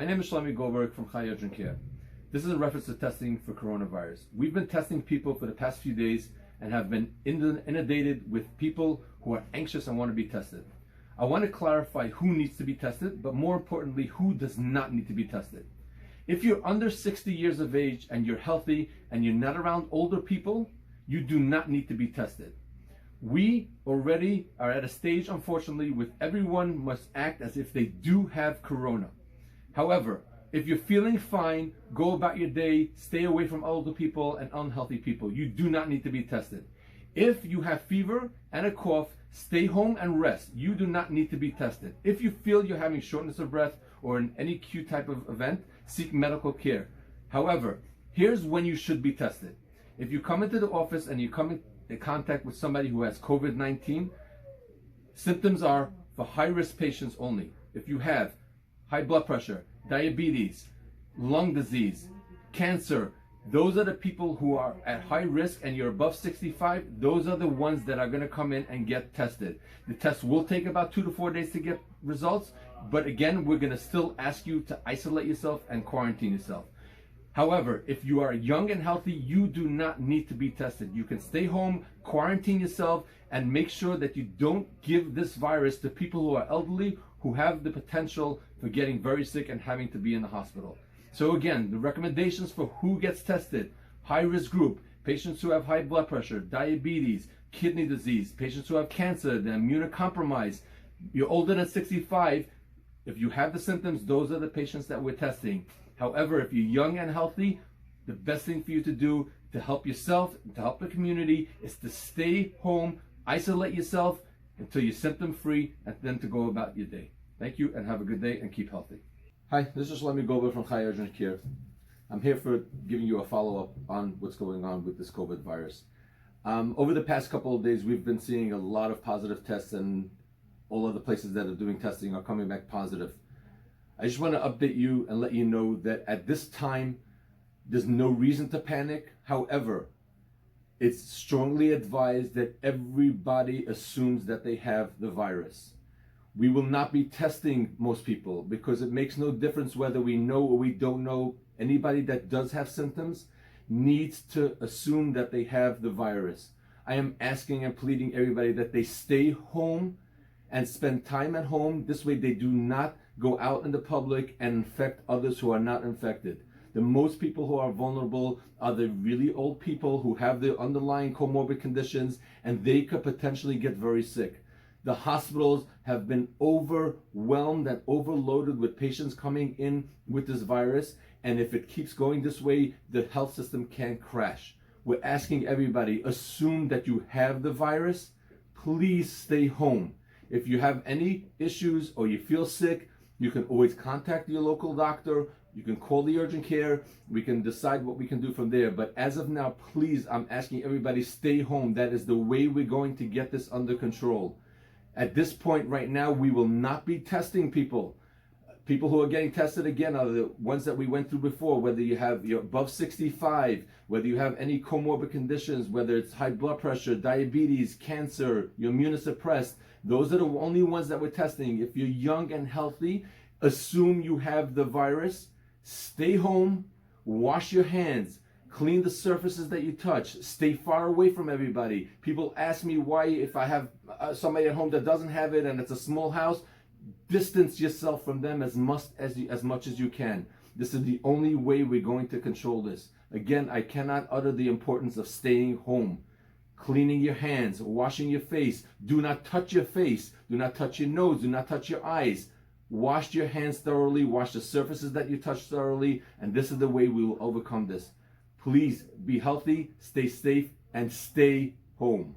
My name is Shlome Goldberg from Care. This is a reference to testing for coronavirus. We've been testing people for the past few days and have been inundated with people who are anxious and want to be tested. I want to clarify who needs to be tested, but more importantly, who does not need to be tested. If you're under 60 years of age and you're healthy and you're not around older people, you do not need to be tested. We already are at a stage, unfortunately, with everyone must act as if they do have corona. However, if you're feeling fine, go about your day, stay away from older people and unhealthy people. You do not need to be tested. If you have fever and a cough, stay home and rest. You do not need to be tested. If you feel you're having shortness of breath or in any acute type of event, seek medical care. However, here's when you should be tested. If you come into the office and you come in contact with somebody who has COVID-19, symptoms are for high-risk patients only. If you have high blood pressure, diabetes, lung disease, cancer, those are the people who are at high risk, and you're above 65, those are the ones that are going to come in and get tested. The test will take about 2 to 4 days to get results, but again, we're going to still ask you to isolate yourself and quarantine yourself. However, if you are young and healthy, you do not need to be tested. You can stay home, quarantine yourself, and make sure that you don't give this virus to people who are elderly, who have the potential for getting very sick and having to be in the hospital. So again, the recommendations for who gets tested: high-risk group, patients who have high blood pressure, diabetes, kidney disease, patients who have cancer, the immunocompromised. You're older than 65, if you have the symptoms, those are the patients that we're testing. However, if you're young and healthy, the best thing for you to do to help yourself, to help the community, is to stay home, isolate yourself until you're symptom-free, and then to go about your day. Thank you, and have a good day, and keep healthy. Hi, this is Shlome Goldberg from Care. I'm here for giving you a follow-up on what's going on with this COVID virus. Over the past couple of days, we've been seeing a lot of positive tests, and all of the places that are doing testing are coming back positive. I just want to update you and let you know that at this time, there's no reason to panic. However, it's strongly advised that everybody assumes that they have the virus. We will not be testing most people because it makes no difference whether we know or we don't know. Anybody that does have symptoms needs to assume that they have the virus. I am asking and pleading everybody that they stay home and spend time at home. This way they do not go out in the public and infect others who are not infected. The most people who are vulnerable are the really old people who have the underlying comorbid conditions, and they could potentially get very sick. The hospitals have been overwhelmed and overloaded with patients coming in with this virus, and if it keeps going this way, the health system can crash. We're asking everybody, assume that you have the virus. Please stay home. If you have any issues or you feel sick, you can always contact your local doctor. You can call the urgent care. We can decide what we can do from there. But as of now, please, I'm asking everybody, stay home. That is the way we're going to get this under control. At this point right now, we will not be testing people. People who are getting tested again are the ones that we went through before, whether you're above 65, whether you have any comorbid conditions, whether it's high blood pressure, diabetes, cancer, you're immunosuppressed. Those are the only ones that we're testing. If you're young and healthy, assume you have the virus, stay home, wash your hands, clean the surfaces that you touch, stay far away from everybody. People ask me why, if I have somebody at home that doesn't have it and it's a small house, distance yourself from them as much as you can. This is the only way we're going to control this. Again, I cannot utter the importance of staying home. Cleaning your hands, washing your face. Do not touch your face. Do not touch your nose. Do not touch your eyes. Wash your hands thoroughly. Wash the surfaces that you touch thoroughly. And this is the way we will overcome this. Please be healthy, stay safe, and stay home.